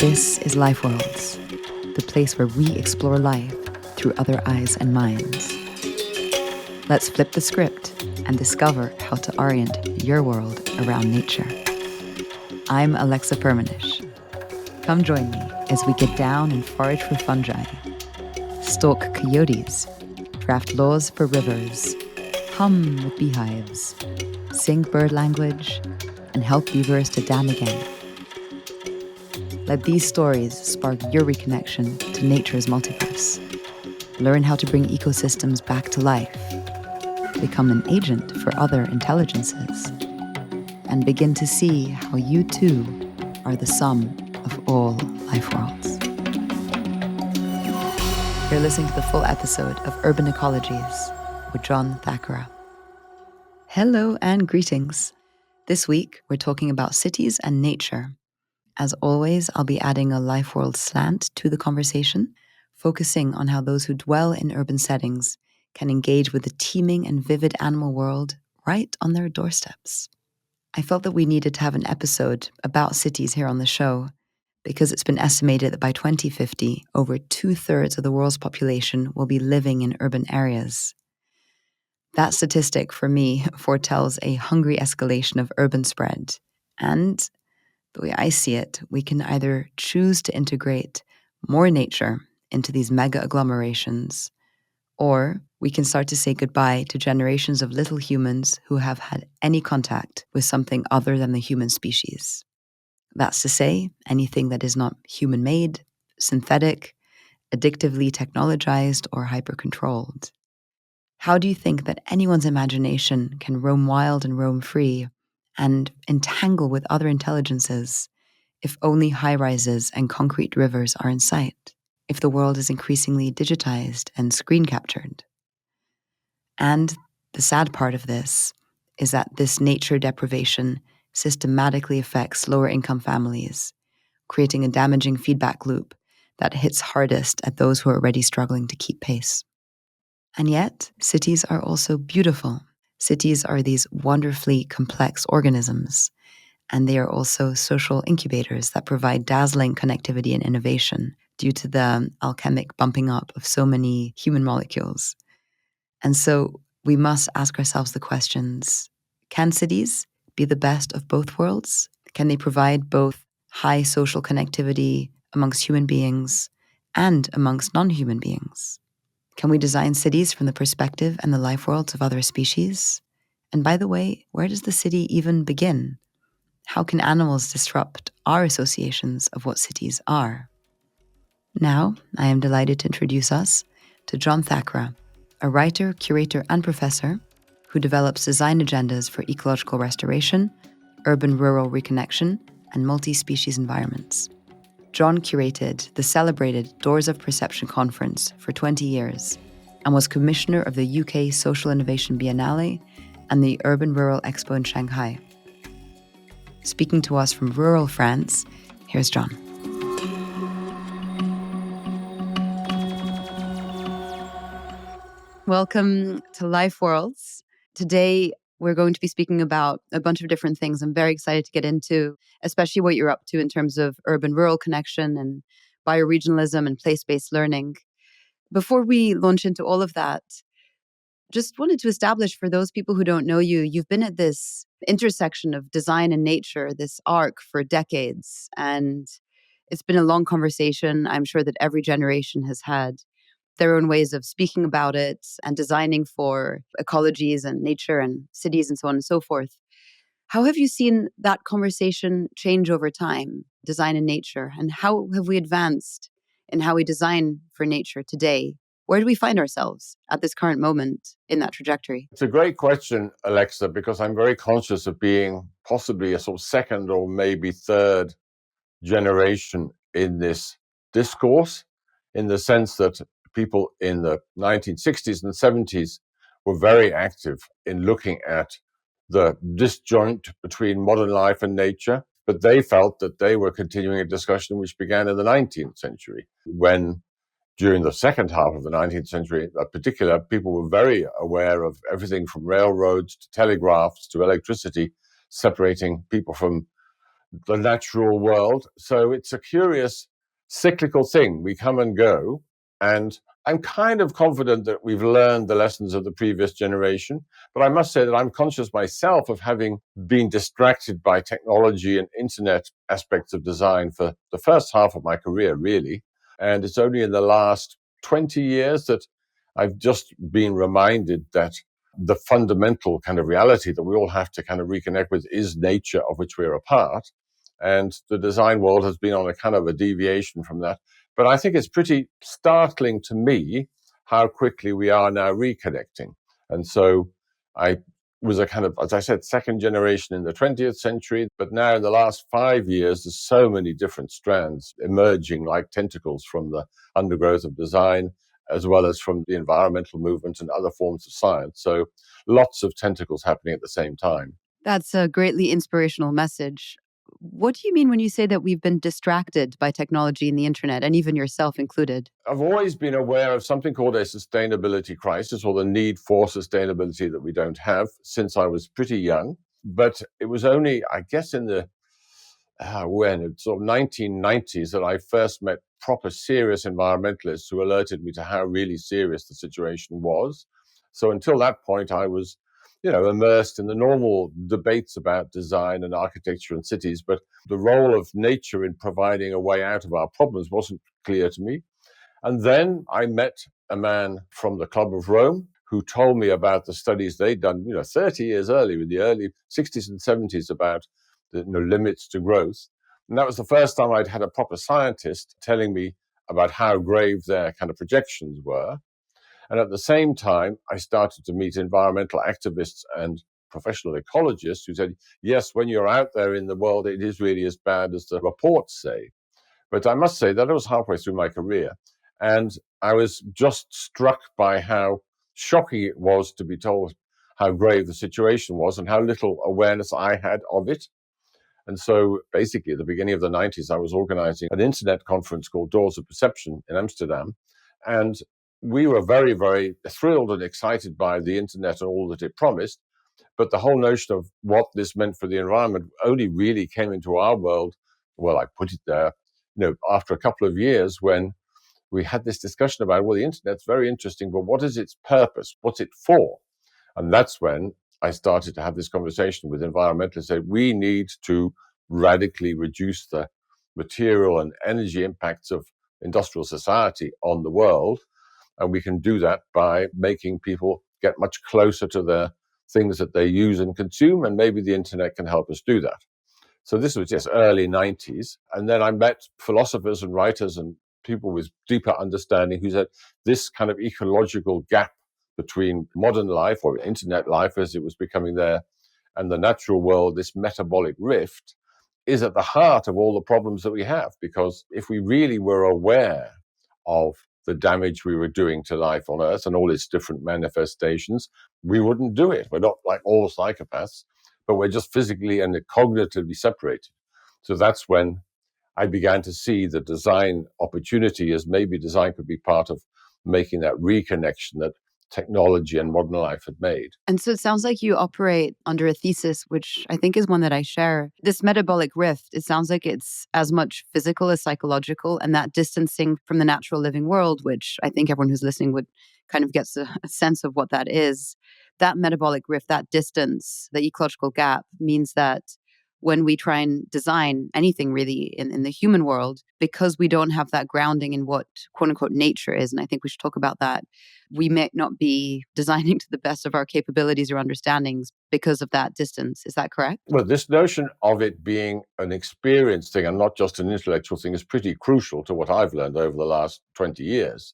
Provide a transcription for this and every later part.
This is Life Worlds, the place where we explore life through other eyes and minds. Let's flip the script and discover how to orient your world around nature. I'm Alexa Permanish. Come join me as we get down and forage for fungi, stalk coyotes, draft laws for rivers, hum with beehives, sing bird language, and help beavers to dam again. Let these stories spark your reconnection to nature's multiverse. Learn how to bring ecosystems back to life, become an agent for other intelligences, and begin to see how you too are the sum of all life worlds. You're listening to the full episode of Urban Ecologies with John Thackara. Hello and greetings. This week, we're talking about cities and nature. As always, I'll be adding a life world slant to the conversation, focusing on how those who dwell in urban settings can engage with the teeming and vivid animal world right on their doorsteps. I felt that we needed to have an episode about cities here on the show because it's been estimated that by 2050, over 2/3 of the world's population will be living in urban areas. That statistic, for me, foretells a hungry escalation of urban spread. And the way I see it, we can either choose to integrate more nature into these mega agglomerations, or we can start to say goodbye to generations of little humans who have had any contact with something other than the human species. That's to say, anything that is not human-made, synthetic, addictively technologized, or hyper-controlled. How do you think that anyone's imagination can roam wild and roam free and entangle with other intelligences if only high-rises and concrete rivers are in sight, if the world is increasingly digitized and screen-captured? And the sad part of this is that this nature deprivation systematically affects lower-income families, creating a damaging feedback loop that hits hardest at those who are already struggling to keep pace. And yet, cities are also beautiful. Cities are these wonderfully complex organisms, and they are also social incubators that provide dazzling connectivity and innovation due to the alchemic bumping up of so many human molecules. And so we must ask ourselves the questions, can cities be the best of both worlds? Can they provide both high social connectivity amongst human beings and amongst non-human beings? Can we design cities from the perspective and the life worlds of other species? And by the way, where does the city even begin? How can animals disrupt our associations of what cities are? Now, I am delighted to introduce us to John Thackara, a writer, curator, and professor who develops design agendas for ecological restoration, urban-rural reconnection, and multi-species environments. John curated the celebrated Doors of Perception conference for 20 years and was commissioner of the UK Social Innovation Biennale and the Urban-Rural Expo in Shanghai. Speaking to us from rural France, here's John. Welcome to Life Worlds. Today, we're going to be speaking about a bunch of different things I'm very excited to get into, especially what you're up to in terms of urban-rural connection and bioregionalism and place-based learning. Before we launch into all of that, just wanted to establish for those people who don't know you, you've been at this intersection of design and nature, this arc for decades. And it's been a long conversation. I'm sure that every generation has had their own ways of speaking about it and designing for ecologies and nature and cities and so on and so forth. How have you seen that conversation change over time, design and nature? And how have we advanced in how we design for nature today? Where do we find ourselves at this current moment in that trajectory? It's a great question, Alexa, because I'm very conscious of being possibly a sort of second or maybe third generation in this discourse, in the sense that people in the 1960s and 70s were very active in looking at the disjoint between modern life and nature, but they felt that they were continuing a discussion which began in the 19th century, when during the second half of the 19th century, in particular, people were very aware of everything from railroads to telegraphs to electricity, separating people from the natural world. So it's a curious cyclical thing. We come and go. And I'm kind of confident that we've learned the lessons of the previous generation. But I must say that I'm conscious myself of having been distracted by technology and internet aspects of design for the first half of my career, really. And it's only in the last 20 years that I've just been reminded that the fundamental kind of reality that we all have to kind of reconnect with is nature, of which we're a part. And the design world has been on a kind of a deviation from that. But I think it's pretty startling to me how quickly we are now reconnecting. And so I was a kind of, as I said, second generation in the 20th century. But now in the last 5 years, there's so many different strands emerging like tentacles from the undergrowth of design, as well as from the environmental movement and other forms of science. So lots of tentacles happening at the same time. That's a greatly inspirational message. What do you mean when you say that we've been distracted by technology and the internet, and even yourself included? I've always been aware of something called a sustainability crisis, or the need for sustainability that we don't have, since I was pretty young. But it was only, I guess, in the when it's sort of 1990s that I first met proper serious environmentalists who alerted me to how really serious the situation was. So until that point, I was, immersed in the normal debates about design and architecture and cities, but the role of nature in providing a way out of our problems wasn't clear to me. And then I met a man from the Club of Rome who told me about the studies they'd done, 30 years earlier, in the early 60s and 70s, about the limits to growth. And that was the first time I'd had a proper scientist telling me about how grave their kind of projections were. And at the same time, I started to meet environmental activists and professional ecologists who said, yes, when you're out there in the world, it is really as bad as the reports say. But I must say that I was halfway through my career, and I was just struck by how shocking it was to be told how grave the situation was and how little awareness I had of it. And so basically, at the beginning of the 90s, I was organizing an internet conference called Doors of Perception in Amsterdam. And we were very, very thrilled and excited by the internet and all that it promised. But the whole notion of what this meant for the environment only really came into our world, well, I put it there, after a couple of years when we had this discussion about, well, the internet's very interesting, but what is its purpose? What's it for? And that's when I started to have this conversation with environmentalists, say we need to radically reduce the material and energy impacts of industrial society on the world. And we can do that by making people get much closer to the things that they use and consume. And maybe the internet can help us do that. So this was just early 90s. And then I met philosophers and writers and people with deeper understanding who said this kind of ecological gap between modern life, or internet life as it was becoming there, and the natural world, this metabolic rift, is at the heart of all the problems that we have. Because if we really were aware of the damage we were doing to life on Earth and all its different manifestations, we wouldn't do it. We're not like all psychopaths, but we're just physically and cognitively separated. So that's when I began to see the design opportunity as maybe design could be part of making that reconnection that technology and modern life had made. And so it sounds like you operate under a thesis, which I think is one that I share. This metabolic rift, it sounds like it's as much physical as psychological, and that distancing from the natural living world, which I think everyone who's listening would kind of get a sense of what that is. That metabolic rift, that distance, the ecological gap means that when we try and design anything really in the human world, because we don't have that grounding in what quote unquote nature is, and I think we should talk about that, we may not be designing to the best of our capabilities or understandings because of that distance. Is that correct? Well, this notion of it being an experience thing and not just an intellectual thing is pretty crucial to what I've learned over the last 20 years.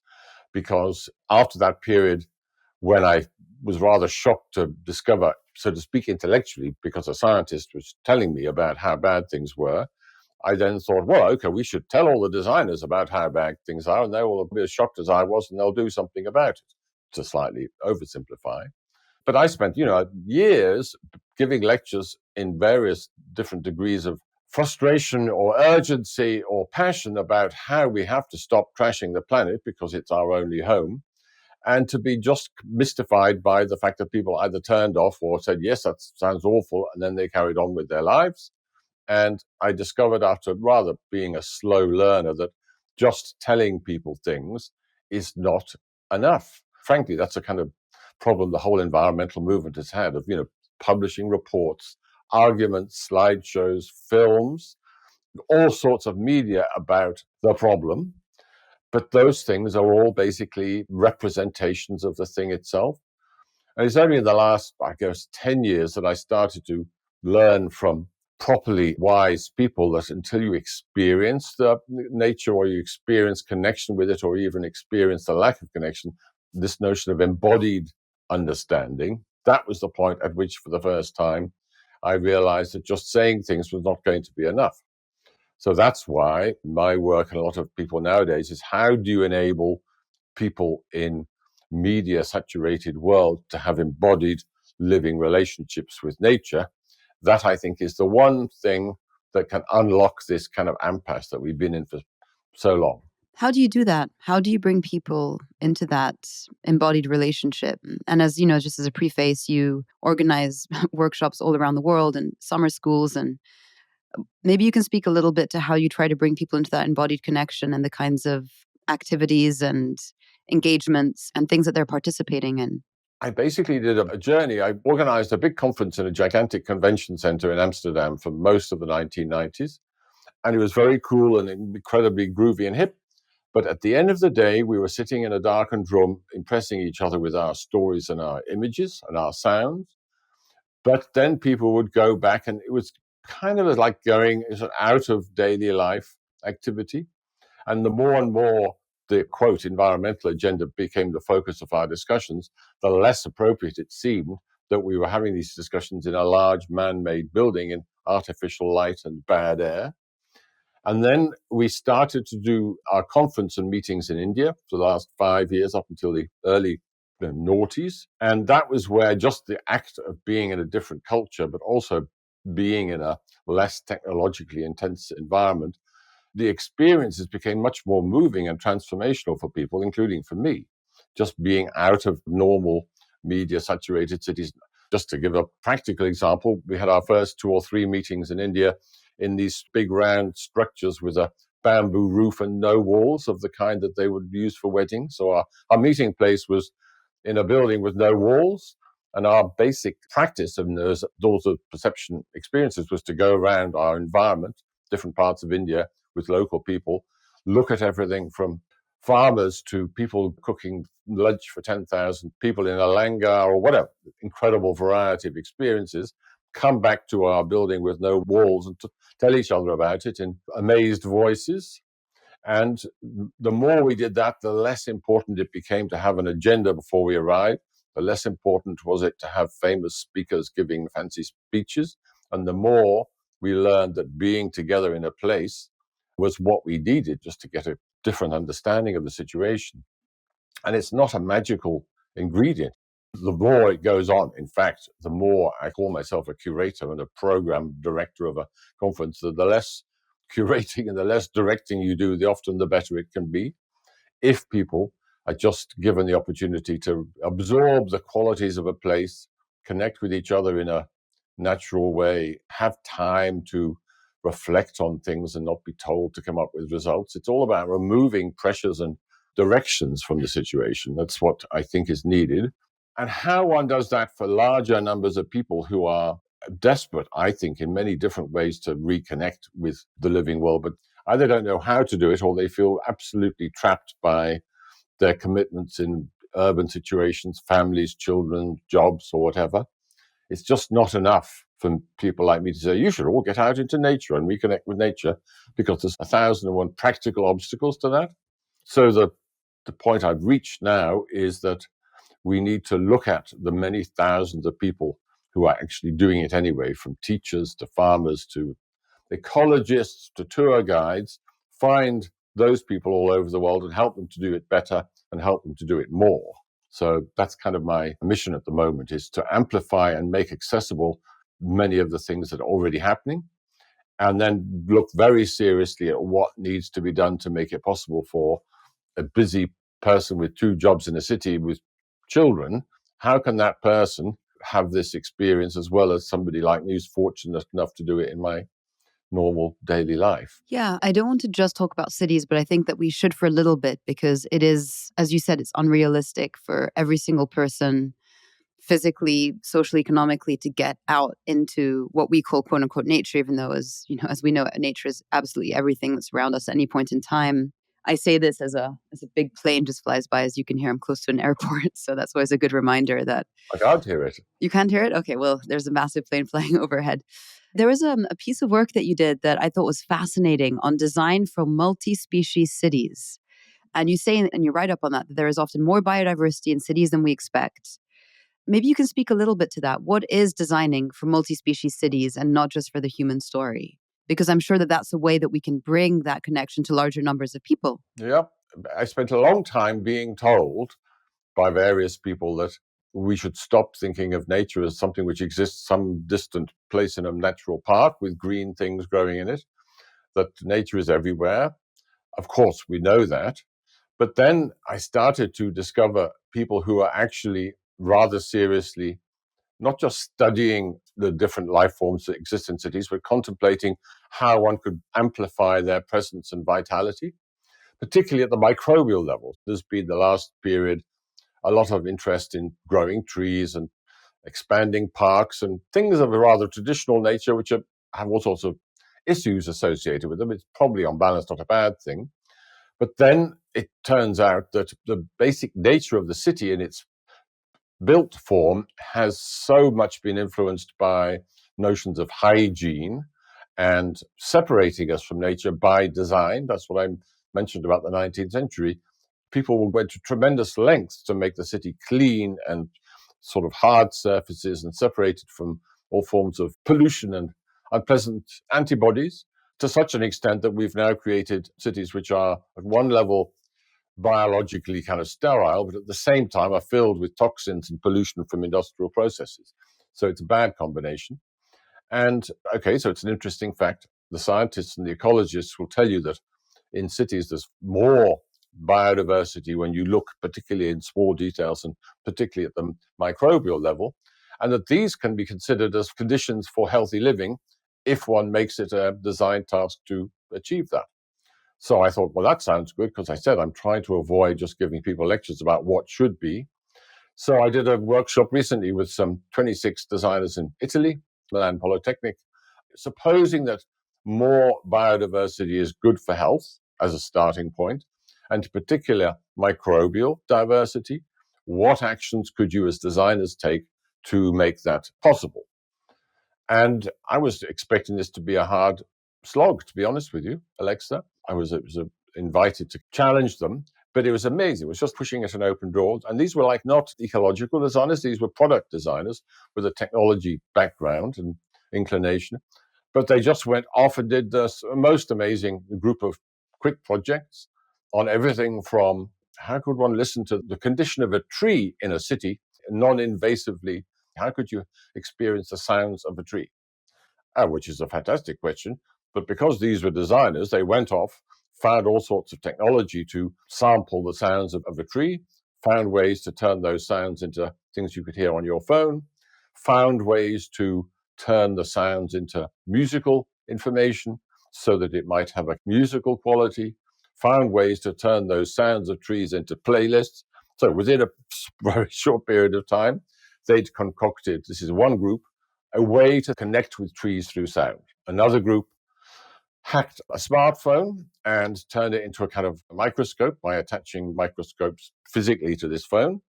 Because after that period, when I was rather shocked to discover, so to speak, intellectually, because a scientist was telling me about how bad things were, I then thought, well, okay, we should tell all the designers about how bad things are, and they will be as shocked as I was, and they'll do something about it, to slightly oversimplify. But I spent, years giving lectures in various different degrees of frustration or urgency or passion about how we have to stop trashing the planet because it's our only home, and to be just mystified by the fact that people either turned off or said, yes, that sounds awful, and then they carried on with their lives. And I discovered, after rather being a slow learner, that just telling people things is not enough. Frankly, that's a kind of problem the whole environmental movement has had, of, publishing reports, arguments, slideshows, films, all sorts of media about the problem. But those things are all basically representations of the thing itself. And it's only in the last, I guess, 10 years that I started to learn from properly wise people that until you experience the nature, or you experience connection with it, or even experience the lack of connection, this notion of embodied understanding, that was the point at which, for the first time, I realized that just saying things was not going to be enough. So that's why my work, and a lot of people nowadays, is how do you enable people in media saturated world to have embodied living relationships with nature. That, I think, is the one thing that can unlock this kind of impasse that we've been in for so long. How do you do that? How do you bring people into that embodied relationship? And as you know, just as a preface, you organize workshops all around the world and summer schools. And maybe you can speak a little bit to how you try to bring people into that embodied connection and the kinds of activities and engagements and things that they're participating in. I basically did a journey. I organized a big conference in a gigantic convention center in Amsterdam for most of the 1990s. And it was very cool and incredibly groovy and hip. But at the end of the day, we were sitting in a darkened room, impressing each other with our stories and our images and our sounds. But then people would go back, and it was kind of like going out of daily life activity. And the more and more the, quote, environmental agenda became the focus of our discussions, the less appropriate it seemed that we were having these discussions in a large man-made building in artificial light and bad air. And then we started to do our conference and meetings in India for the last 5 years, up until the early noughties. And that was where just the act of being in a different culture, but also being in a less technologically intense environment, the experiences became much more moving and transformational for people, including for me. Just being out of normal media saturated cities. Just to give a practical example, we had our first 2 or 3 meetings in India in these big round structures with a bamboo roof and no walls, of the kind that they would use for weddings. So our meeting place was in a building with no walls. And our basic practice of those perception experiences was to go around our environment, different parts of India, with local people, look at everything from farmers to people cooking lunch for 10,000 people in a langar or whatever, incredible variety of experiences, come back to our building with no walls and to tell each other about it in amazed voices. And the more we did that, the less important it became to have an agenda before we arrived. The less important was it to have famous speakers giving fancy speeches. And the more we learned that being together in a place was what we needed just to get a different understanding of the situation. And it's not a magical ingredient. The more it goes on, in fact, the more I call myself a curator and a program director of a conference, the less curating and the less directing you do, the often the better it can be. If people are just given the opportunity to absorb the qualities of a place, connect with each other in a natural way, have time to reflect on things and not be told to come up with results. It's all about removing pressures and directions from the situation. That's what I think is needed. And how one does that for larger numbers of people who are desperate, I think, in many different ways to reconnect with the living world, but either don't know how to do it or they feel absolutely trapped by their commitments in urban situations, families, children, jobs, or whatever. It's just not enough for people like me to say, you should all get out into nature and reconnect with nature, because there's 1,001 practical obstacles to that. So the point I've reached now is that we need to look at the many thousands of people who are actually doing it anyway, from teachers to farmers to ecologists to tour guides, find those people all over the world and help them to do it better and help them to do it more. So that's kind of my mission at the moment, is to amplify and make accessible many of the things that are already happening, and then look very seriously at what needs to be done to make it possible for a busy person with 2 jobs in a city with children. How can that person have this experience as well as somebody like me who's fortunate enough to do it in my normal daily life. Yeah, I don't want to just talk about cities, but I think that we should for a little bit because it is, as you said, it's unrealistic for every single person physically, socially, economically to get out into what we call quote unquote nature, even though as we know, nature is absolutely everything that's around us at any point in time. I say this as a big plane just flies by. As you can hear, I'm close to an airport. So that's always a good reminder that I can't hear it. you can't hear it. Okay, well, there's a massive plane flying overhead. There was a piece of work that you did that I thought was fascinating on design for multi-species cities. And you say, and you write up on that there is often more biodiversity in cities than we expect. Maybe you can speak a little bit to that. What is designing for multi-species cities and not just for the human story? Because I'm sure that that's a way that we can bring that connection to larger numbers of people. Yeah, I spent a long time being told by various people that we should stop thinking of nature as something which exists some distant place in a natural park with green things growing in it, that nature is everywhere. Of course, we know that. But then I started to discover people who are actually rather seriously not just studying the different life forms that exist in cities, but contemplating how one could amplify their presence and vitality, particularly at the microbial level. There's been the last period a lot of interest in growing trees and expanding parks and things of a rather traditional nature, which have all sorts of issues associated with them. It's probably on balance not a bad thing. But then it turns out that the basic nature of the city in its built form has so much been influenced by notions of hygiene and separating us from nature by design. That's what I mentioned about the 19th century. People went to tremendous lengths to make the city clean and sort of hard surfaces and separated from all forms of pollution and unpleasant antibodies, to such an extent that we've now created cities which are at one level biologically kind of sterile, but at the same time are filled with toxins and pollution from industrial processes. So it's a bad combination. And okay, so it's an interesting fact. The scientists and the ecologists will tell you that in cities there's more biodiversity when you look particularly in small details and particularly at the microbial level, and that these can be considered as conditions for healthy living if one makes it a design task to achieve that. So I thought, well, that sounds good, because I said I'm trying to avoid just giving people lectures about what should be. So I did a workshop recently with some 26 designers in Italy, Milan Polytechnic, supposing that more biodiversity is good for health as a starting point, and in particular microbial diversity. What actions could you as designers take to make that possible? And I was expecting this to be a hard slog, to be honest with you, Alexa. I was invited to challenge them, but it was amazing. It was just pushing at an open door. And these were like not ecological designers, these were product designers with a technology background and inclination. But they just went off and did this most amazing group of quick projects on everything from how could one listen to the condition of a tree in a city non-invasively? How could you experience the sounds of a tree? Which is a fantastic question. But because these were designers, they went off, found all sorts of technology to sample the sounds of a tree, found ways to turn those sounds into things you could hear on your phone, found ways to turn the sounds into musical information so that it might have a musical quality, found ways to turn those sounds of trees into playlists. So within a very short period of time, they'd concocted, this is one group, a way to connect with trees through sound. Another group hacked a smartphone and turned it into a kind of microscope by attaching microscopes physically to this phone.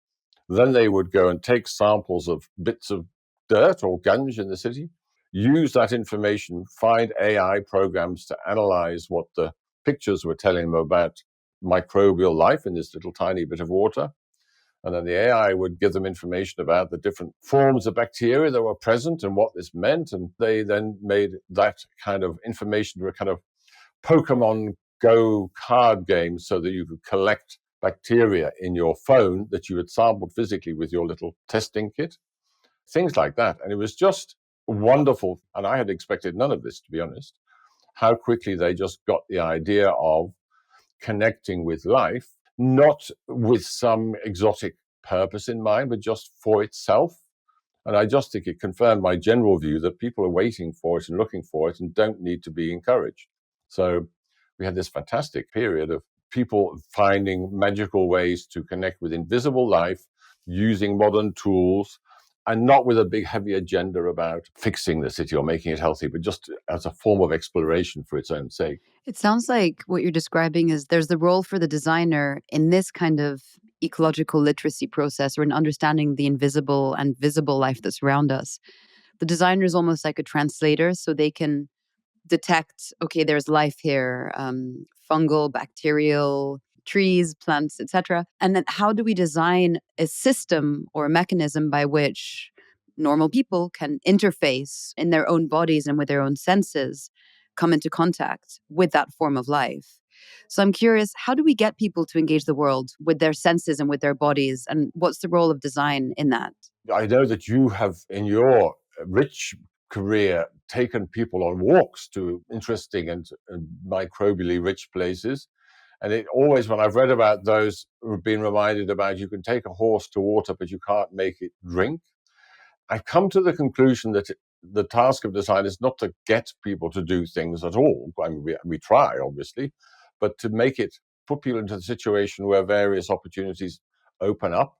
Then they would go and take samples of bits of dirt or gunge in the city, use that information, find AI programs to analyze what the pictures were telling them about microbial life in this little tiny bit of water. And then the AI would give them information about the different forms of bacteria that were present and what this meant. And they then made that kind of information to a kind of Pokemon Go card game so that you could collect bacteria in your phone that you had sampled physically with your little testing kit. Things like that. And it was just wonderful. And I had expected none of this, to be honest, how quickly they just got the idea of connecting with life, not with some exotic purpose in mind, but just for itself. And I just think it confirmed my general view that people are waiting for it and looking for it and don't need to be encouraged. So we had this fantastic period of people finding magical ways to connect with invisible life using modern tools, and not with a big heavy agenda about fixing the city or making it healthy, but just as a form of exploration for its own sake. It sounds like what you're describing is there's the role for the designer in this kind of ecological literacy process, or in understanding the invisible and visible life that's around us. The designer is almost like a translator, so they can detect, okay, there's life here, fungal, bacterial, trees, plants, etc. And then how do we design a system or a mechanism by which normal people can interface in their own bodies and with their own senses, come into contact with that form of life? So I'm curious, how do we get people to engage the world with their senses and with their bodies? And what's the role of design in that? I know that you have, in your rich career, taken people on walks to interesting and microbially rich places. And it always, when I've read about those, have been reminded about you can take a horse to water, but you can't make it drink. I've come to the conclusion that the task of design is not to get people to do things at all. I mean, we try, obviously, but to make it, put people into the situation where various opportunities open up,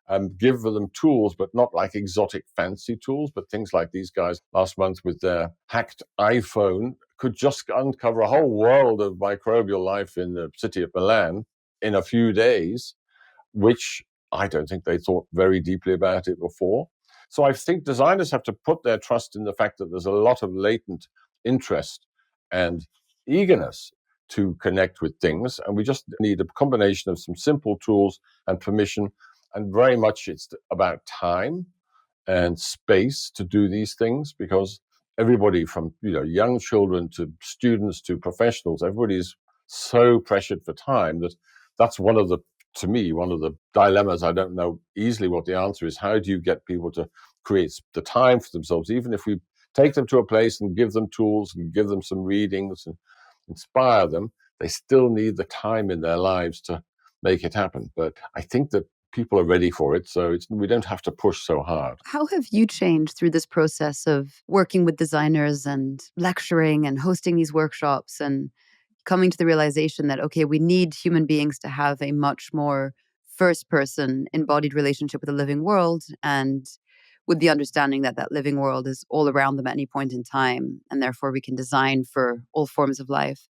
and give them tools, but not like exotic fancy tools, but things like these guys last month with their hacked iPhone could just uncover a whole world of microbial life in the city of Milan in a few days, which I don't think they thought very deeply about it before. So I think designers have to put their trust in the fact that there's a lot of latent interest and eagerness to connect with things. And we just need a combination of some simple tools and permission. And very much it's about time and space to do these things, because everybody from young children to students to professionals, everybody's so pressured for time that that's one of the, to me, one of the dilemmas. I don't know easily what the answer is. How do you get people to create the time for themselves, even if we take them to a place and give them tools and give them some readings and inspire them, they still need the time in their lives to make it happen. But I think that people are ready for it, so we don't have to push so hard. How have you changed through this process of working with designers and lecturing and hosting these workshops and coming to the realization that, okay, we need human beings to have a much more first person embodied relationship with the living world, and with the understanding that that living world is all around them at any point in time, and therefore we can design for all forms of life?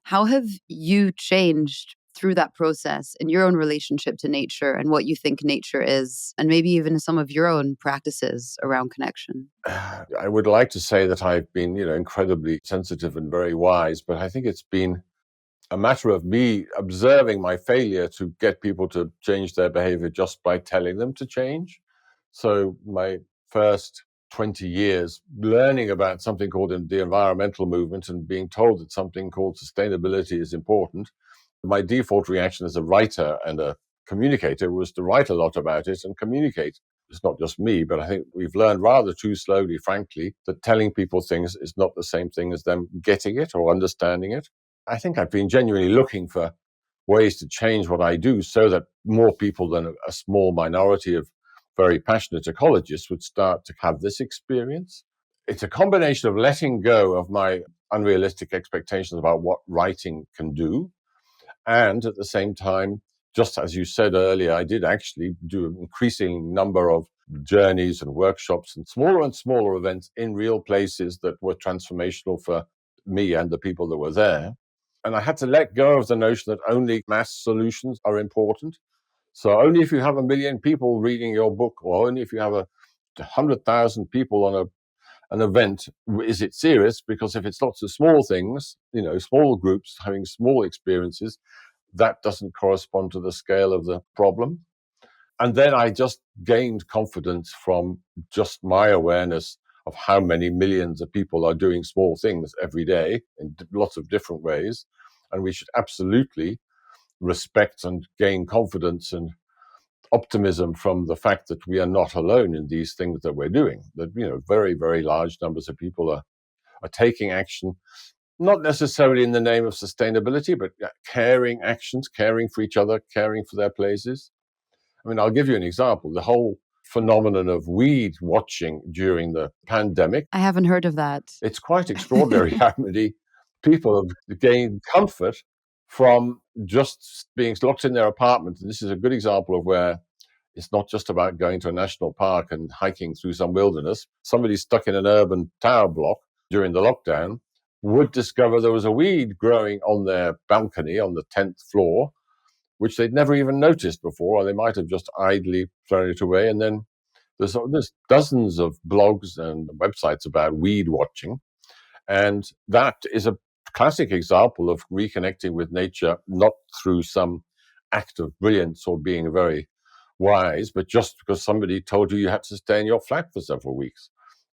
How have you changed through that process in your own relationship to nature and what you think nature is, and maybe even some of your own practices around connection? I would like to say that I've been, incredibly sensitive and very wise, but I think it's been a matter of me observing my failure to get people to change their behavior just by telling them to change. So my first 20 years learning about something called the environmental movement and being told that something called sustainability is important, my default reaction as a writer and a communicator was to write a lot about it and communicate. It's not just me, but I think we've learned rather too slowly, frankly, that telling people things is not the same thing as them getting it or understanding it. I think I've been genuinely looking for ways to change what I do so that more people than a small minority of very passionate ecologists would start to have this experience. It's a combination of letting go of my unrealistic expectations about what writing can do, and at the same time, just as you said earlier, I did actually do an increasing number of journeys and workshops and smaller events in real places that were transformational for me and the people that were there. And I had to let go of the notion that only mass solutions are important. So only if you have 1 million people reading your book, or only if you have 100,000 people on an event, is it serious? Because if it's lots of small things, small groups having small experiences, that doesn't correspond to the scale of the problem. And then I just gained confidence from just my awareness of how many millions of people are doing small things every day in lots of different ways. And we should absolutely respect and gain confidence and optimism from the fact that we are not alone in these things that we're doing. That, very, very large numbers of people are taking action, not necessarily in the name of sustainability, but caring actions, caring for each other, caring for their places. I mean, I'll give you an example. The whole phenomenon of weed watching during the pandemic. I haven't heard of that. It's quite extraordinary how many people have gained comfort from just being locked in their apartment. And this is a good example of where it's not just about going to a national park and hiking through some wilderness. Somebody stuck in an urban tower block during the lockdown would discover there was a weed growing on their balcony on the 10th floor, which they'd never even noticed before, or they might have just idly thrown it away. And then there's dozens of blogs and websites about weed watching. And that is a classic example of reconnecting with nature, not through some act of brilliance or being very wise, but just because somebody told you you had to stay in your flat for several weeks.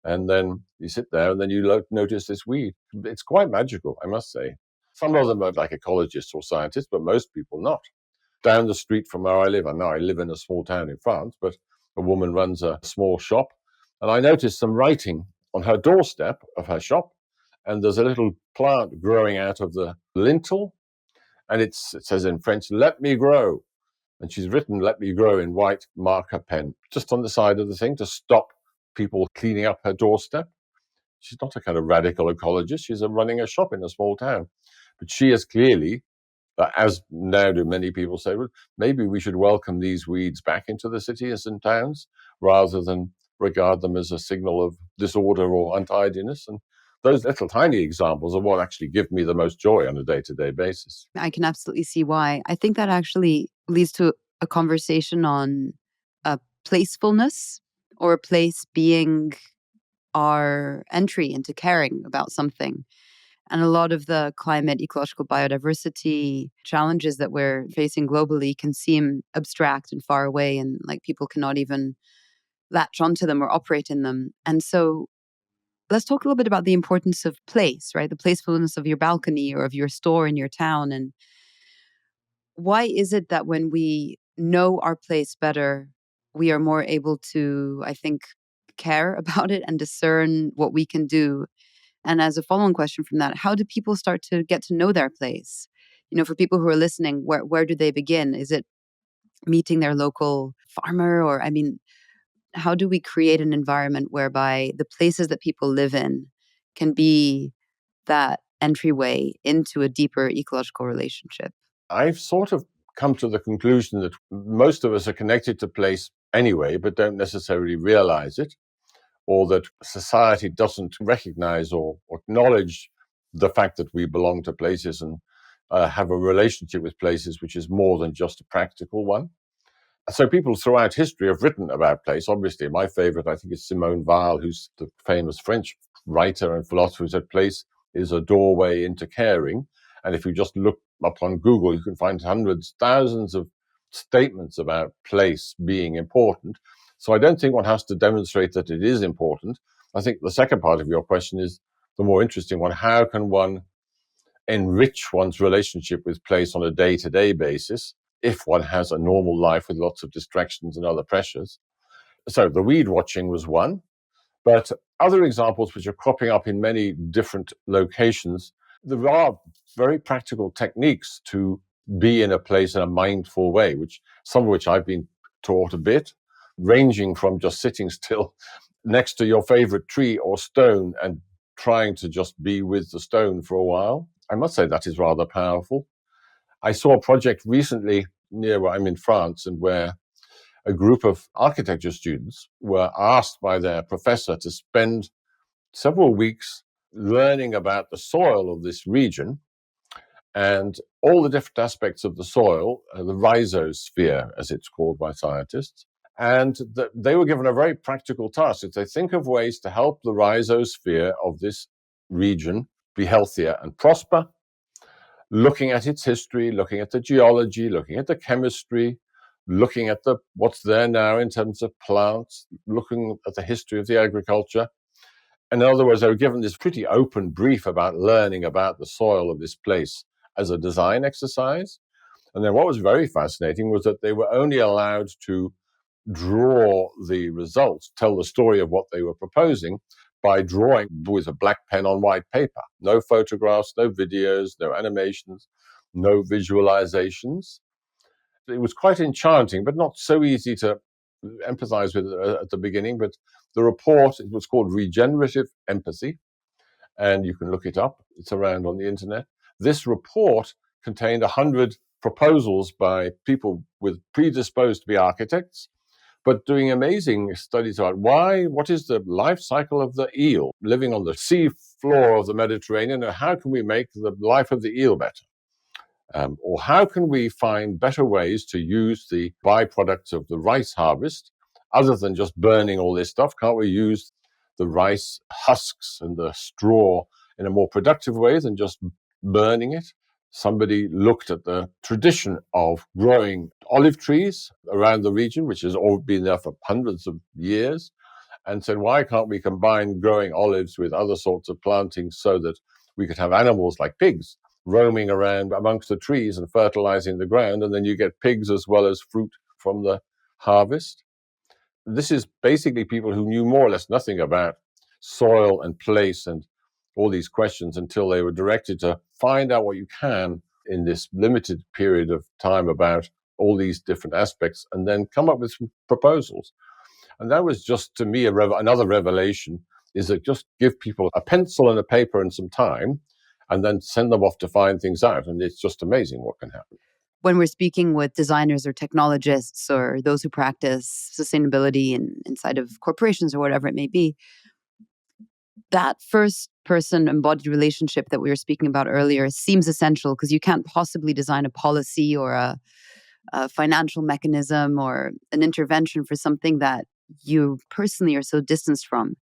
And then you sit there and then you notice this weed. It's quite magical, I must say. Some of them are like ecologists or scientists, but most people not. Down the street from where I live, I know I live in a small town in France, but a woman runs a small shop. And I noticed some writing on her doorstep of her shop. And there's a little plant growing out of the lintel. And it says in French, "Let me grow." And she's written "Let me grow" in white marker pen, just on the side of the thing to stop people cleaning up her doorstep. She's not a kind of radical ecologist. She's running a shop in a small town. But she is clearly, as now do many people say, well, maybe we should welcome these weeds back into the cities and towns rather than regard them as a signal of disorder or untidiness. And those little tiny examples are what actually give me the most joy on a day-to-day basis. I can absolutely see why. I think that actually leads to a conversation on placefulness, or a place being our entry into caring about something. And a lot of the climate, ecological biodiversity challenges that we're facing globally can seem abstract and far away, and like people cannot even latch onto them or operate in them. And so let's talk a little bit about the importance of place, right? The placefulness of your balcony or of your store in your town. And why is it that when we know our place better, we are more able to, I think, care about it and discern what we can do? And as a follow-on question from that, how do people start to get to know their place? You know, for people who are listening, where do they begin? Is it meeting their local farmer? Or, I mean, how do we create an environment whereby the places that people live in can be that entryway into a deeper ecological relationship? I've sort of come to the conclusion that most of us are connected to place anyway, but don't necessarily realize it, or that society doesn't recognize or acknowledge the fact that we belong to places and have a relationship with places which is more than just a practical one. So people throughout history have written about place. Obviously, my favorite, I think, is Simone Weil, who's the famous French writer and philosopher, who said place is a doorway into caring. And if you just look up on Google, you can find hundreds, thousands of statements about place being important. So I don't think one has to demonstrate that it is important. I think the second part of your question is the more interesting one. How can one enrich one's relationship with place on a day-to-day basis if one has a normal life with lots of distractions and other pressures? So the weed watching was one, but other examples which are cropping up in many different locations, there are very practical techniques to be in a place in a mindful way, some of which I've been taught a bit, ranging from just sitting still next to your favorite tree or stone and trying to just be with the stone for a while. I must say that is rather powerful. I saw a project recently near where I'm in France, and where a group of architecture students were asked by their professor to spend several weeks learning about the soil of this region and all the different aspects of the soil, the rhizosphere, as it's called by scientists. And they were given a very practical task. That they think of ways to help the rhizosphere of this region be healthier and prosper, looking at its history, looking at the geology, looking at the chemistry, looking at what's there now in terms of plants, looking at the history of the agriculture. In other words, they were given this pretty open brief about learning about the soil of this place as a design exercise. And then what was very fascinating was that they were only allowed to draw the results, tell the story of what they were proposing by drawing with a black pen on white paper. No photographs, no videos, no animations, no visualizations. It was quite enchanting, but not so easy to empathize with at the beginning, but the report, it was called Regenerative Empathy, and you can look it up. It's around on the internet. This report contained 100 proposals by people with predisposed to be architects, but doing amazing studies about what is the life cycle of the eel living on the sea floor of the Mediterranean, and how can we make the life of the eel better? Or how can we find better ways to use the byproducts of the rice harvest other than just burning all this stuff? Can't we use the rice husks and the straw in a more productive way than just burning it? Somebody looked at the tradition of growing olive trees around the region, which has all been there for hundreds of years, and said, why can't we combine growing olives with other sorts of plantings so that we could have animals like pigs roaming around amongst the trees and fertilizing the ground, and then you get pigs as well as fruit from the harvest? This is basically people who knew more or less nothing about soil and place and all these questions until they were directed to find out what you can in this limited period of time about all these different aspects and then come up with some proposals. And that was just, to me, another revelation, is that just give people a pencil and a paper and some time and then send them off to find things out. And it's just amazing what can happen. When we're speaking with designers or technologists or those who practice sustainability inside of corporations or whatever it may be, that first person embodied relationship that we were speaking about earlier seems essential, because you can't possibly design a policy or a financial mechanism or an intervention for something that you personally are so distanced from.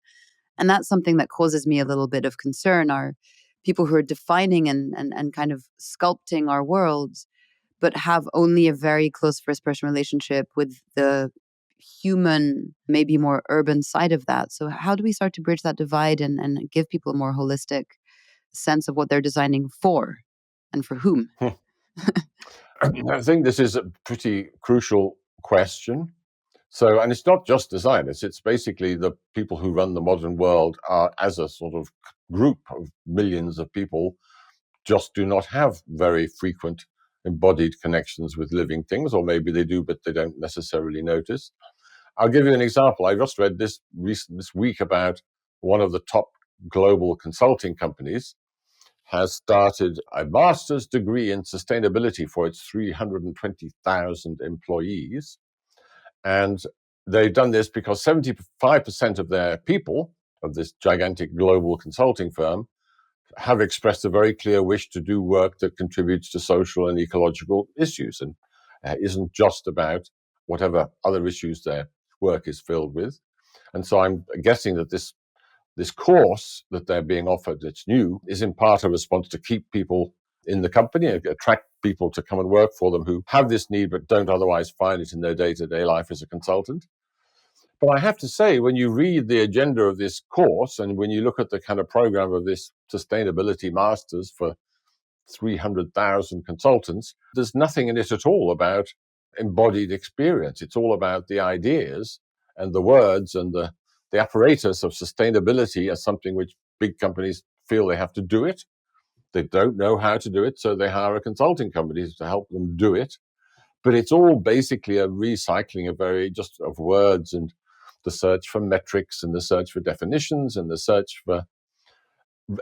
And that's something that causes me a little bit of concern, are people who are defining and kind of sculpting our worlds, but have only a very close first person relationship with the human, maybe more urban side of that. So how do we start to bridge that divide and give people a more holistic sense of what they're designing for and for whom? I think this is a pretty crucial question. So, and it's not just designers, it's basically the people who run the modern world are, as a sort of group of millions of people, just do not have very frequent embodied connections with living things, or maybe they do, but they don't necessarily notice. I'll give you an example. I just read this week about one of the top global consulting companies has started a master's degree in sustainability for its 320,000 employees. And they've done this because 75% of their people, of this gigantic global consulting firm, have expressed a very clear wish to do work that contributes to social and ecological issues and isn't just about whatever other issues their work is filled with. And so I'm guessing that this course that they're being offered, that's new, is in part a response to keep people in the company, attract people to come and work for them who have this need but don't otherwise find it in their day-to-day life as a consultant. But I have to say, when you read the agenda of this course and when you look at the kind of program of this sustainability masters for 300,000 consultants, there's nothing in it at all about embodied experience. It's all about the ideas and the words and the apparatus of sustainability as something which big companies feel they have to do it. They don't know how to do it, so they hire a consulting company to help them do it. But it's all basically a recycling of words and the search for metrics and the search for definitions and the search for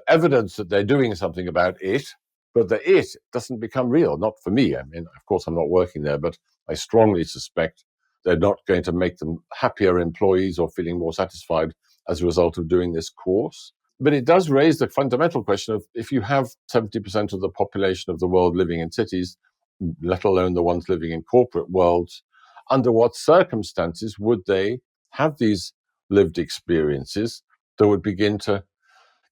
evidence that they're doing something about it, but the it doesn't become real. Not for me. I mean, of course, I'm not working there, but I strongly suspect they're not going to make them happier employees or feeling more satisfied as a result of doing this course. But it does raise the fundamental question of, if you have 70% of the population of the world living in cities, let alone the ones living in corporate worlds, under what circumstances would they have these lived experiences that would begin to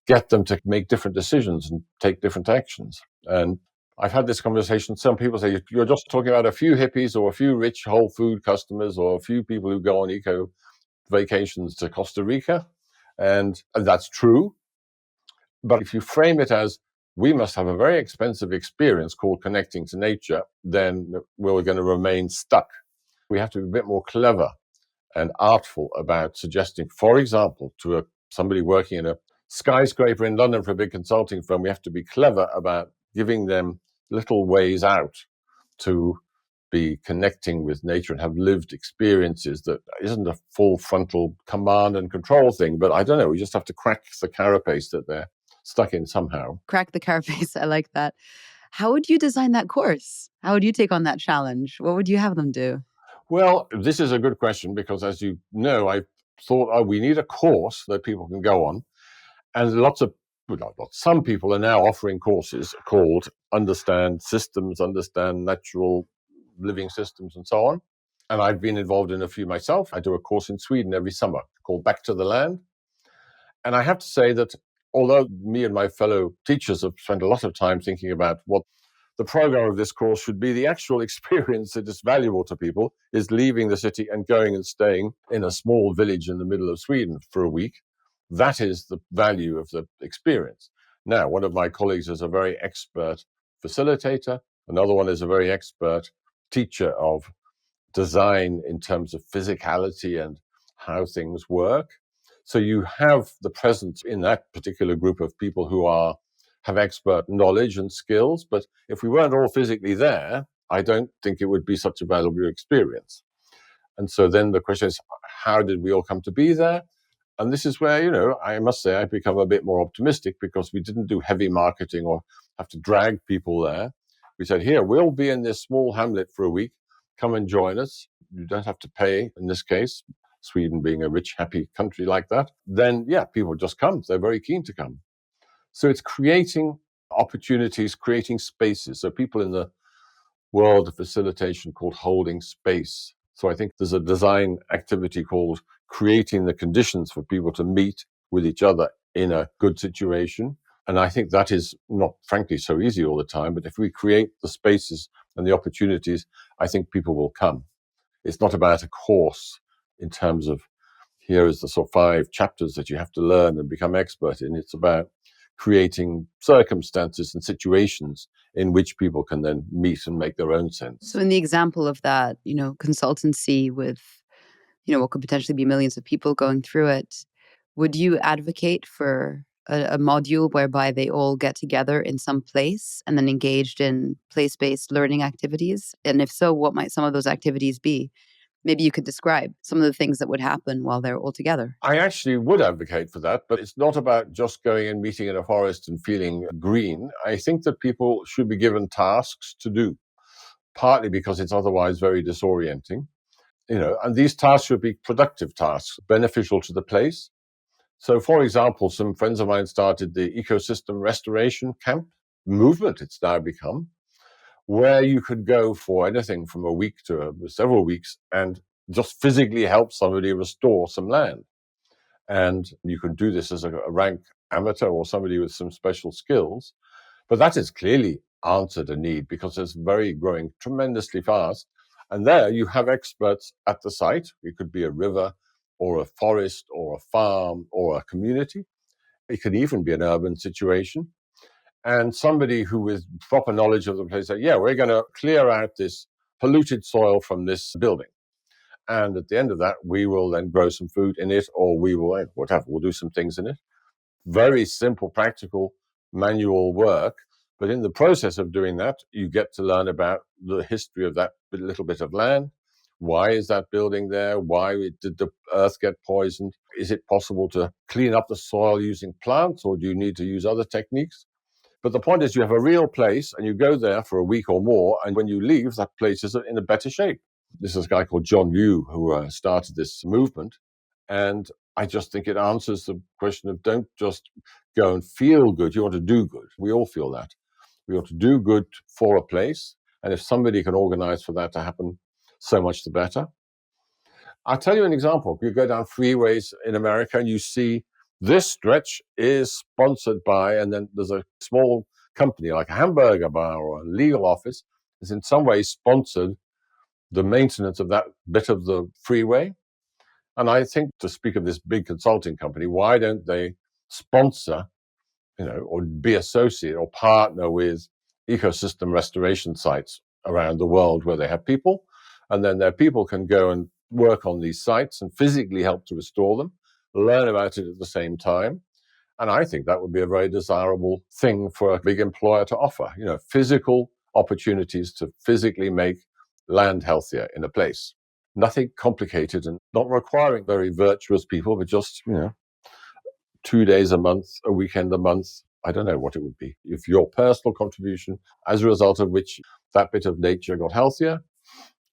get them to make different decisions and take different actions? And I've had this conversation. Some people say, you're just talking about a few hippies or a few rich whole food customers or a few people who go on eco vacations to Costa Rica. And that's true. But if you frame it as, we must have a very expensive experience called connecting to nature, then we're going to remain stuck. We have to be a bit more clever and artful about suggesting, for example, to somebody working in a skyscraper in London for a big consulting firm, we have to be clever about giving them little ways out to be connecting with nature and have lived experiences that isn't a full frontal command and control thing, but I don't know, we just have to crack the carapace that they're stuck in somehow. Crack the carapace. I like that. How would you design that course? How would you take on that challenge? What would you have them do? Well, this is a good question because, as you know, I thought, oh, we need a course that people can go on. And some people are now offering courses called Understand Systems, Understand Natural Living Systems, and so on. And I've been involved in a few myself. I do a course in Sweden every summer called Back to the Land. And I have to say that although me and my fellow teachers have spent a lot of time thinking about what the program of this course should be, the actual experience that is valuable to people is leaving the city and going and staying in a small village in the middle of Sweden for a week. That is the value of the experience. Now, one of my colleagues is a very expert facilitator. Another one is a very expert teacher of design in terms of physicality and how things work. So you have the presence in that particular group of people who have expert knowledge and skills. But if we weren't all physically there, I don't think it would be such a valuable experience. And so then the question is, how did we all come to be there? And this is where, I must say I've become a bit more optimistic because we didn't do heavy marketing or have to drag people there. We said, here, we'll be in this small hamlet for a week. Come and join us. You don't have to pay in this case, Sweden being a rich, happy country like that. Then, yeah, people just come. They're very keen to come. So it's creating opportunities, creating spaces. So people in the world of facilitation called holding space. So I think there's a design activity called creating the conditions for people to meet with each other in a good situation. And I think that is not, frankly, so easy all the time. But if we create the spaces and the opportunities, I think people will come. It's not about a course in terms of here is the sort of 5 chapters that you have to learn and become expert in. It's about creating circumstances and situations in which people can then meet and make their own sense. So in the example of that, consultancy with, what could potentially be millions of people going through it, would you advocate for a module whereby they all get together in some place and then engaged in place-based learning activities? And if so, what might some of those activities be? Maybe you could describe some of the things that would happen while they're all together. I actually would advocate for that, but it's not about just going and meeting in a forest and feeling green. I think that people should be given tasks to do, partly because it's otherwise very disorienting, and these tasks should be productive tasks, beneficial to the place. So, for example, some friends of mine started the ecosystem restoration camp movement, it's now become, where you could go for anything from a week to several weeks and just physically help somebody restore some land. And you can do this as a rank amateur or somebody with some special skills. But that has clearly answered a need because it's very growing tremendously fast. And there you have experts at the site. It could be a river or a forest or a farm or a community. It could even be an urban situation. And somebody who with proper knowledge of the place said, yeah, we're going to clear out this polluted soil from this building. And at the end of that, we will then grow some food in it, or we will, whatever, we'll do some things in it. Very simple, practical, manual work. But in the process of doing that, you get to learn about the history of that little bit of land. Why is that building there? Why did the earth get poisoned? Is it possible to clean up the soil using plants, or do you need to use other techniques? But the point is, you have a real place and you go there for a week or more. And when you leave, that place is in a better shape. This is a guy called John Yu who started this movement. And I just think it answers the question of don't just go and feel good. You want to do good. We all feel that. We want to do good for a place. And if somebody can organize for that to happen, so much the better. I'll tell you an example. You go down freeways in America and you see this stretch is sponsored by, and then there's a small company like a hamburger bar or a legal office is in some way sponsored the maintenance of that bit of the freeway. And I think, to speak of this big consulting company, why don't they sponsor, or be associate or partner with ecosystem restoration sites around the world where they have people, and then their people can go and work on these sites and physically help to restore them, learn about it at the same time. And I think that would be a very desirable thing for a big employer to offer, physical opportunities to physically make land healthier in a place. Nothing complicated and not requiring very virtuous people, but just, 2 days a month, a weekend a month. I don't know what it would be. If your personal contribution, as a result of which that bit of nature got healthier,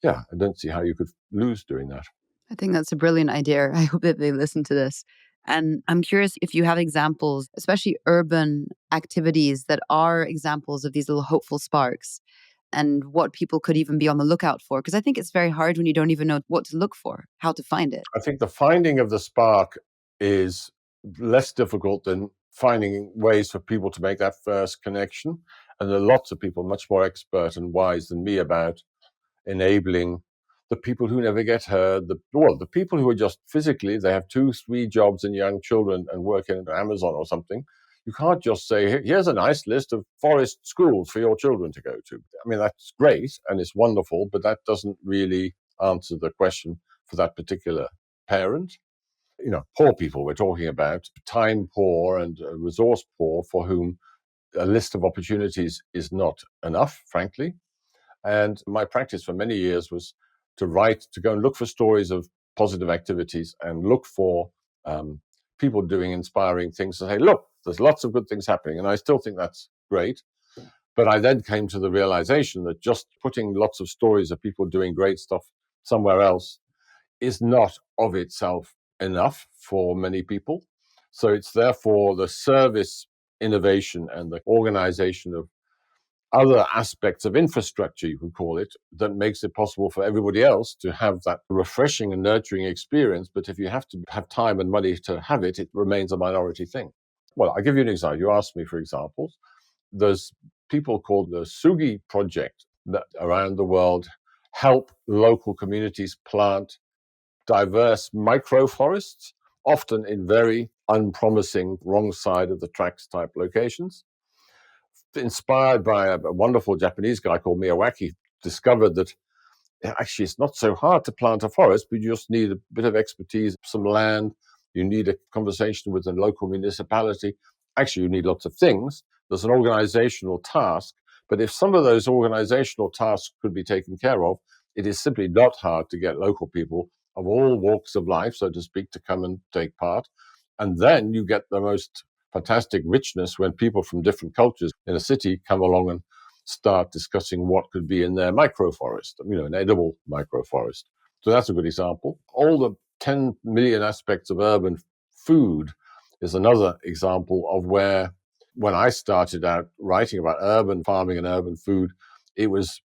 yeah, I don't see how you could lose doing that. I think that's a brilliant idea. I hope that they listen to this. And I'm curious if you have examples, especially urban activities that are examples of these little hopeful sparks and what people could even be on the lookout for. Because I think it's very hard when you don't even know what to look for, how to find it. I think the finding of the spark is less difficult than finding ways for people to make that first connection. And there are lots of people much more expert and wise than me about enabling the people who never get heard, the people who are just physically, they have 2-3 jobs and young children and work in Amazon or something. You can't just say, here's a nice list of forest schools for your children to go to. I mean, that's great and it's wonderful, but that doesn't really answer the question for that particular parent. Poor people we're talking about, time poor and resource poor, for whom a list of opportunities is not enough, frankly. And my practice for many years was to go and look for stories of positive activities and look for people doing inspiring things to say, look, there's lots of good things happening. And I still think that's great. But I then came to the realization that just putting lots of stories of people doing great stuff somewhere else is not of itself enough for many people. So it's therefore the service innovation and the organization of other aspects of infrastructure, you could call it, that makes it possible for everybody else to have that refreshing and nurturing experience. But if you have to have time and money to have it, it remains a minority thing. Well, I'll give you an example. You asked me for examples. There's people called the Sugi Project that around the world help local communities plant diverse microforests, often in very unpromising wrong side of the tracks type locations. Inspired by a wonderful Japanese guy called Miyawaki, discovered that actually it's not so hard to plant a forest, but you just need a bit of expertise, some land. You need a conversation with the local municipality. Actually, you need lots of things. There's an organizational task, but if some of those organizational tasks could be taken care of, it is simply not hard to get local people of all walks of life, so to speak, to come and take part. And then you get the most fantastic richness when people from different cultures in a city come along and start discussing what could be in their microforest, an edible microforest. So that's a good example. All the 10 million aspects of urban food is another example of where, when I started out writing about urban farming and urban food, it was,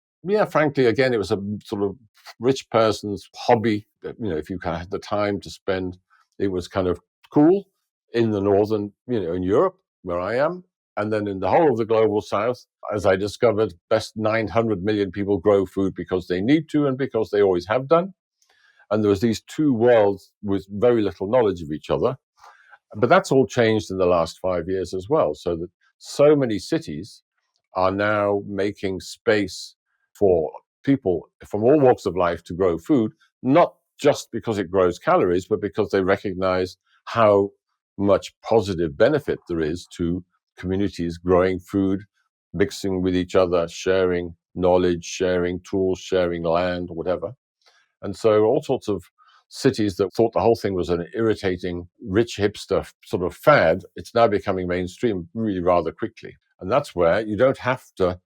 frankly, again, it was a sort of rich person's hobby. If you kind of had the time to spend, it was kind of cool in the northern, in Europe, where I am. And then in the whole of the global south, as I discovered, best 900 million people grow food because they need to and because they always have done. And there was these two worlds with very little knowledge of each other. But that's all changed in the last 5 years as well, so that so many cities are now making space for people from all walks of life to grow food, not just because it grows calories, but because they recognize how much positive benefit there is to communities growing food, mixing with each other, sharing knowledge, sharing tools, sharing land, whatever. And so all sorts of cities that thought the whole thing was an irritating, rich hipster sort of fad, it's now becoming mainstream really rather quickly. And that's where you don't have to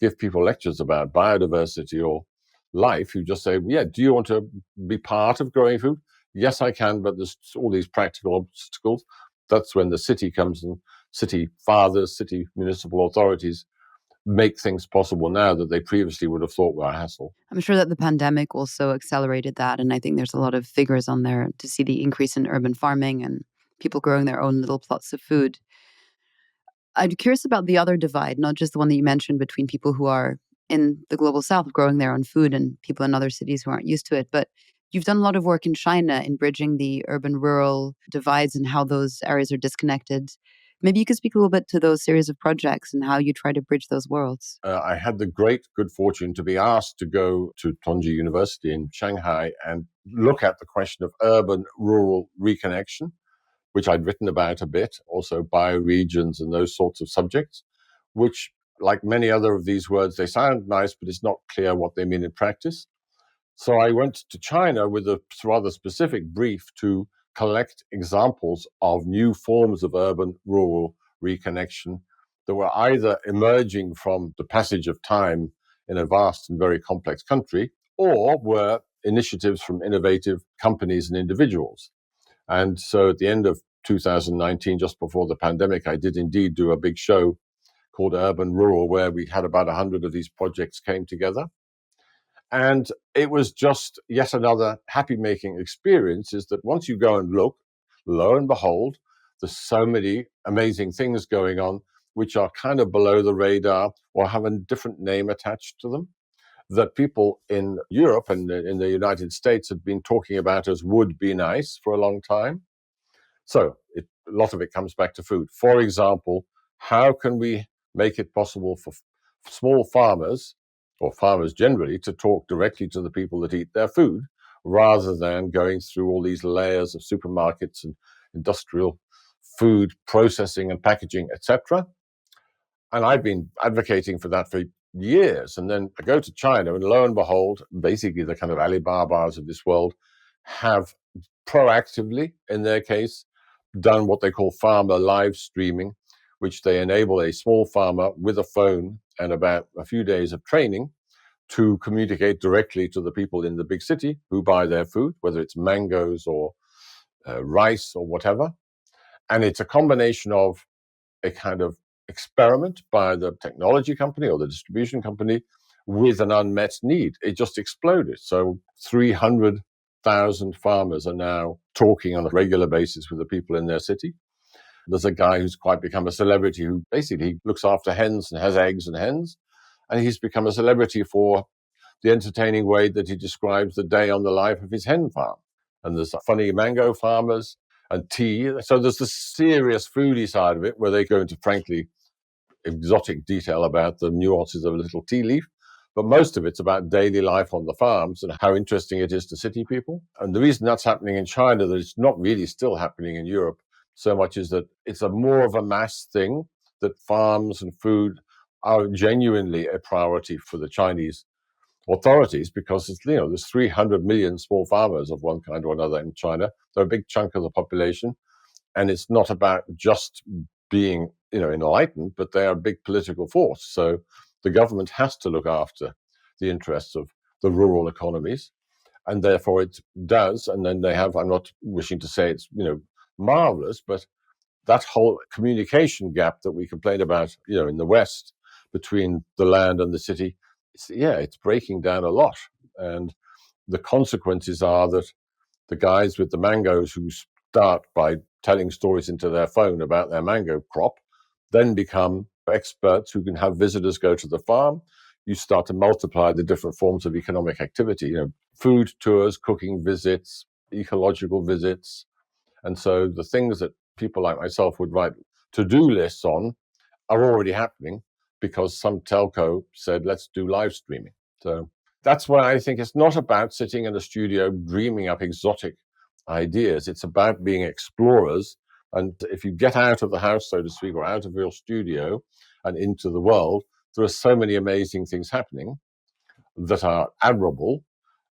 give people lectures about biodiversity or life. You just say, do you want to be part of growing food? Yes, I can, but there's all these practical obstacles. That's when the city comes, and city fathers, city municipal authorities make things possible now that they previously would have thought were a hassle. I'm sure that the pandemic also accelerated that. And I think there's a lot of figures on there to see the increase in urban farming and people growing their own little plots of food. I'm curious about the other divide, not just the one that you mentioned between people who are in the global south growing their own food and people in other cities who aren't used to it. But you've done a lot of work in China in bridging the urban-rural divides and how those areas are disconnected. Maybe you could speak a little bit to those series of projects and how you try to bridge those worlds. I had the great good fortune to be asked to go to Tongji University in Shanghai and look at the question of urban-rural reconnection, which I'd written about a bit, also bioregions and those sorts of subjects, which like many other of these words, they sound nice, but it's not clear what they mean in practice. So I went to China with a rather specific brief to collect examples of new forms of urban-rural reconnection that were either emerging from the passage of time in a vast and very complex country, or were initiatives from innovative companies and individuals. And so at the end of 2019, just before the pandemic, I did indeed do a big show called Urban Rural, where we had about 100 of these projects came together. And it was just yet another happy making experience, is that once you go and look, lo and behold, there's so many amazing things going on which are kind of below the radar or have a different name attached to them, that people in Europe and in the United States had been talking about as would be nice for a long time. So a lot of it comes back to food. For example, how can we make it possible for small farmers, or farmers generally, to talk directly to the people that eat their food, rather than going through all these layers of supermarkets and industrial food processing and packaging, etc.? And I've been advocating for that for years. And then I go to China, and lo and behold, basically the kind of Alibabas of this world have proactively, in their case, done what they call farmer live streaming, which they enable a small farmer with a phone and about a few days of training to communicate directly to the people in the big city who buy their food, whether it's mangoes or rice or whatever. And it's a combination of a kind of experiment by the technology company or the distribution company with an unmet need. It just exploded. So 300,000 farmers are now talking on a regular basis with the people in their city. There's a guy who's quite become a celebrity who basically looks after hens and has eggs and hens. And he's become a celebrity for the entertaining way that he describes the day on the life of his hen farm. And there's funny mango farmers and tea. So there's the serious foodie side of it, where they go into frankly exotic detail about the nuances of a little tea leaf. But most of it's about daily life on the farms and how interesting it is to city people. And the reason that's happening in China, that it's not really still happening in Europe so much, is that it's a more of a mass thing, that farms and food are genuinely a priority for the Chinese authorities, because it's, there's 300 million small farmers of one kind or another in China. They're a big chunk of the population, and it's not about just being enlightened, but they are a big political force. So the government has to look after the interests of the rural economies, and therefore it does. And then they have, I'm not wishing to say it's marvelous, but that whole communication gap that we complain about in the West between the land and the city, it's breaking down a lot. And the consequences are that the guys with the mangoes who start by telling stories into their phone about their mango crop then become experts who can have visitors go to the farm. You start to multiply the different forms of economic activity, food tours, cooking visits, ecological visits. And so the things that people like myself would write to-do lists on are already happening, because some telco said, let's do live streaming. So that's why I think it's not about sitting in a studio dreaming up exotic ideas. It's about being explorers. And if you get out of the house, so to speak, or out of your studio and into the world, there are so many amazing things happening that are admirable,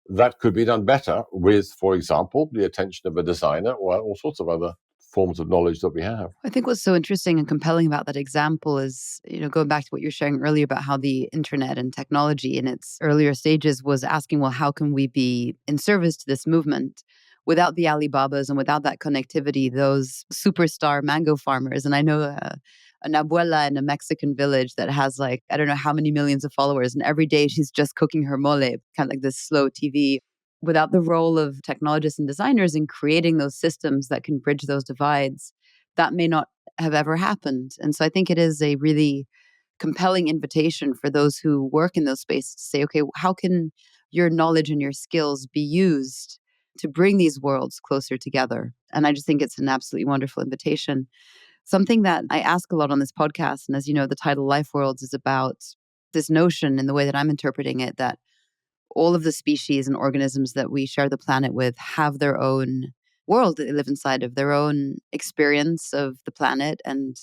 that could be done better with, for example, the attention of a designer or all sorts of other forms of knowledge that we have. I think what's so interesting and compelling about that example is, going back to what you were sharing earlier about how the internet and technology in its earlier stages was asking, well, how can we be in service to this movement? Without the Alibabas and without that connectivity, those superstar mango farmers, and I know an abuela in a Mexican village that has I don't know how many millions of followers, and every day she's just cooking her mole, kind of like this slow TV. Without the role of technologists and designers in creating those systems that can bridge those divides, that may not have ever happened. And so I think it is a really compelling invitation for those who work in those spaces to say, okay, how can your knowledge and your skills be used to bring these worlds closer together? And I just think it's an absolutely wonderful invitation. Something that I ask a lot on this podcast, and as you know, the title Life Worlds is about this notion, in the way that I'm interpreting it, that all of the species and organisms that we share the planet with have their own world that they live inside of, their own experience of the planet. And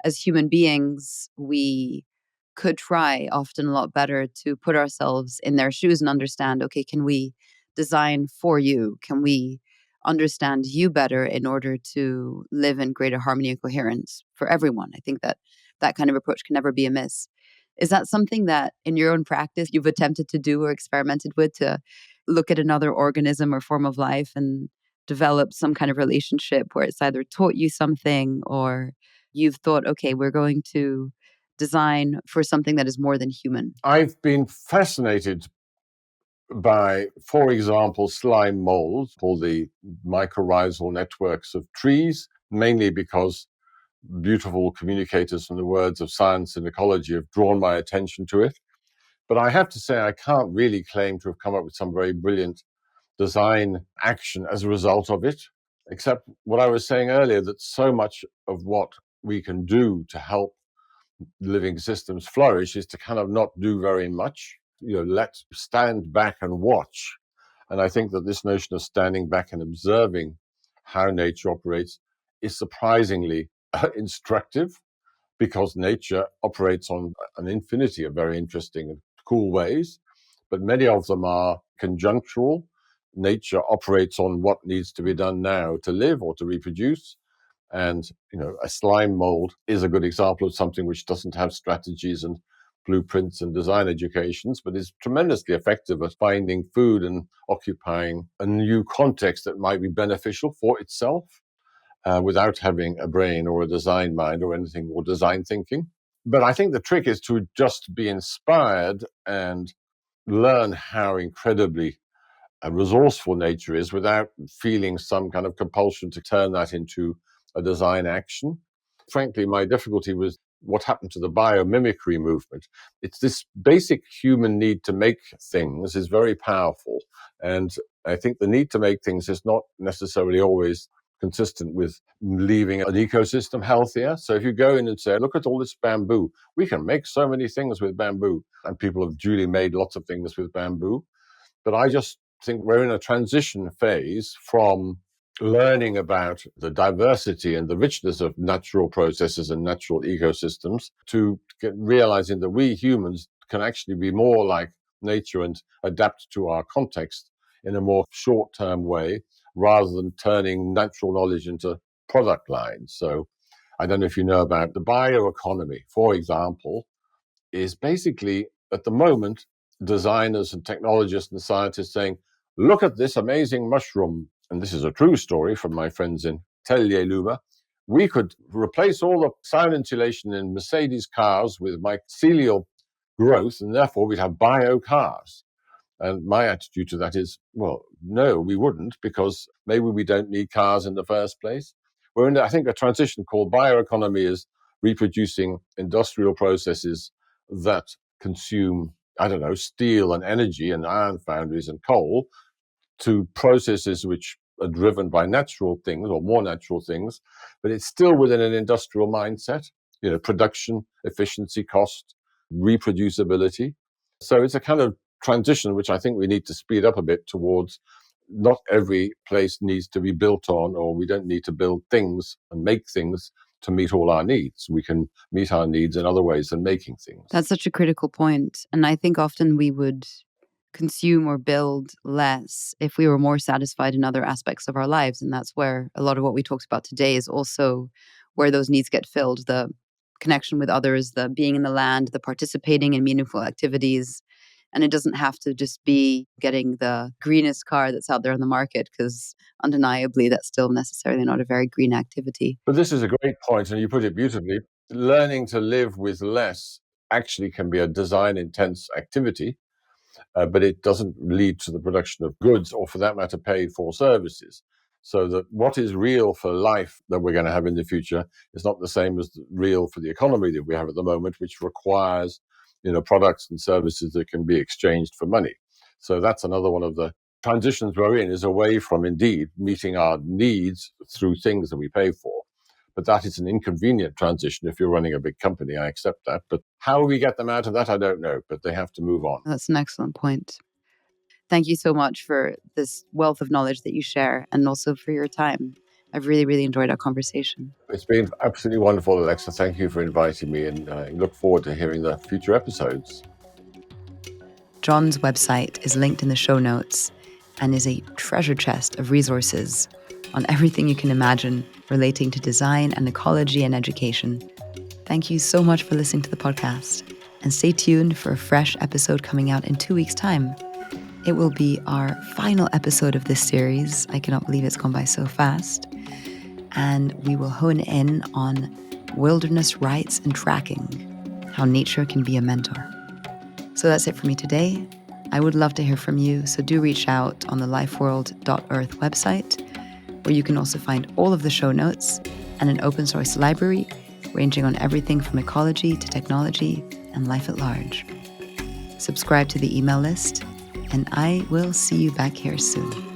as human beings, we could try often a lot better to put ourselves in their shoes and understand, okay, can we design for you? Can we understand you better in order to live in greater harmony and coherence for everyone? I think that that kind of approach can never be amiss. Is that something that in your own practice you've attempted to do or experimented with, to look at another organism or form of life and develop some kind of relationship where it's either taught you something or you've thought, okay, we're going to design for something that is more than human? I've been fascinated by, for example, slime molds or the mycorrhizal networks of trees, mainly because beautiful communicators from the words of science and ecology have drawn my attention to it. But I have to say, I can't really claim to have come up with some very brilliant design action as a result of it, except what I was saying earlier, that so much of what we can do to help living systems flourish is to kind of not do very much. Let's stand back and watch. And I think that this notion of standing back and observing how nature operates is surprisingly instructive, because nature operates on an infinity of very interesting and cool ways, but many of them are conjunctural. Nature operates on what needs to be done now to live or to reproduce. And, a slime mold is a good example of something which doesn't have strategies and blueprints and design educations, but is tremendously effective at finding food and occupying a new context that might be beneficial for itself, without having a brain or a design mind or anything, or design thinking. But I think the trick is to just be inspired and learn how incredibly resourceful nature is without feeling some kind of compulsion to turn that into a design action. Frankly, my difficulty was what happened to the biomimicry movement. It's this basic human need to make things is very powerful. And I think the need to make things is not necessarily always consistent with leaving an ecosystem healthier. So if you go in and say, look at all this bamboo, we can make so many things with bamboo. And people have duly made lots of things with bamboo. But I just think we're in a transition phase from learning about the diversity and the richness of natural processes and natural ecosystems to realizing that we humans can actually be more like nature and adapt to our context in a more short-term way, rather than turning natural knowledge into product lines. So I don't know if you know about the bioeconomy, for example, is basically at the moment designers and technologists and scientists saying, look at this amazing mushroom. And this is a true story from my friends in Tellier Luma. We could replace all the sound insulation in Mercedes cars with mycelial growth, and therefore we'd have bio cars. And my attitude to that is, well, no, we wouldn't, because maybe we don't need cars in the first place. We're in, I think, a transition called bioeconomy is reproducing industrial processes that consume, I don't know, steel and energy and iron foundries and coal, to processes which are driven by natural things or more natural things, but it's still within an industrial mindset, production, efficiency, cost, reproducibility. So it's a kind of transition which I think we need to speed up a bit towards. Not every place needs to be built on, or we don't need to build things and make things to meet all our needs. We can meet our needs in other ways than making things. That's such a critical point. And I think often we would consume or build less if we were more satisfied in other aspects of our lives. And that's where a lot of what we talked about today is also where those needs get filled: the connection with others, the being in the land, the participating in meaningful activities. And it doesn't have to just be getting the greenest car that's out there on the market, because undeniably that's still necessarily not a very green activity. But this is a great point, and you put it beautifully. Learning to live with less actually can be a design intense activity, but it doesn't lead to the production of goods, or for that matter, paid for services. So that what is real for life that we're going to have in the future is not the same as real for the economy that we have at the moment, which requires, products and services that can be exchanged for money. So that's another one of the transitions we're in, is away from indeed meeting our needs through things that we pay for. But that is an inconvenient transition if you're running a big company. I accept that. But how we get them out of that, I don't know. But they have to move on. That's an excellent point. Thank you so much for this wealth of knowledge that you share, and also for your time. I've really, really enjoyed our conversation. It's been absolutely wonderful, Alexa. Thank you for inviting me, and I look forward to hearing the future episodes. John's website is linked in the show notes and is a treasure chest of resources on everything you can imagine relating to design and ecology and education. Thank you so much for listening to the podcast, and stay tuned for a fresh episode coming out in 2 weeks' time. It will be our final episode of this series. I cannot believe it's gone by so fast. And we will hone in on wilderness rights and tracking, how nature can be a mentor. So that's it for me today. I would love to hear from you, so do reach out on the lifeworld.earth website, where you can also find all of the show notes and an open source library ranging on everything from ecology to technology and life at large. Subscribe to the email list, and I will see you back here soon.